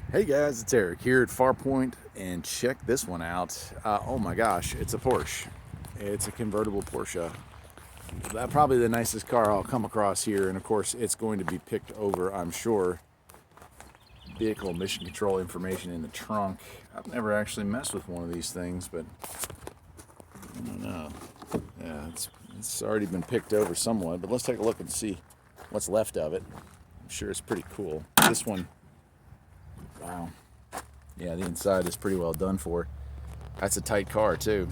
Hey guys, it's Eric here at Farpoint, and check this one out. Oh my gosh, it's a Porsche. It's a convertible Porsche. Probably the nicest car I'll come across here, and of course it's going to be picked over, I'm sure. Vehicle emission control information in the trunk. I've never actually messed with one of these things, but I don't know. Yeah, it's already been picked over somewhat, but let's take a look and see what's left of it. I'm sure it's pretty cool. This one, wow. Yeah, the inside is pretty well done for. That's a tight car too.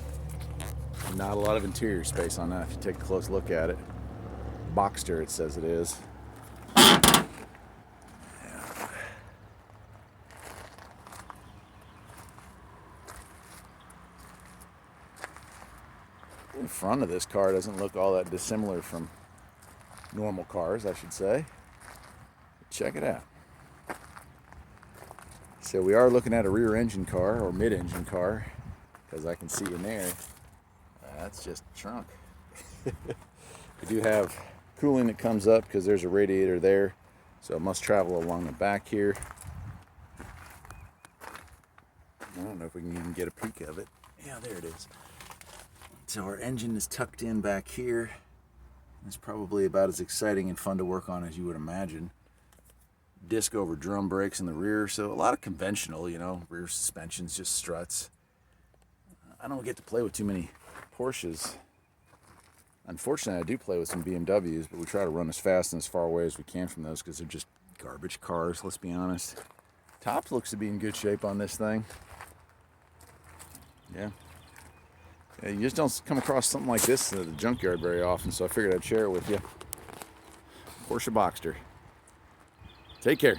Not a lot of interior space on that if you take a close look at it. Boxster, it says it is. Yeah. The front of this car doesn't look all that dissimilar from normal cars, I should say. Check it out. So we are looking at a rear engine car or mid-engine car, because I can see in there, that's just the trunk. We do have cooling that comes up because there's a radiator there, so it must travel along the back here. I don't know if we can even get a peek of it. Yeah, there it is. So our engine is tucked in back here. It's probably about as exciting and fun to work on as you would imagine. Disc over drum brakes in the rear, so a lot of conventional, rear suspensions, just struts. I don't get to play with too many Porsches. Unfortunately, I do play with some BMWs, but we try to run as fast and as far away as we can from those because they're just garbage cars, let's be honest. Top looks to be in good shape on this thing. Yeah, you just don't come across something like this at the junkyard very often, so I figured I'd share it with you. Porsche Boxster. Take care.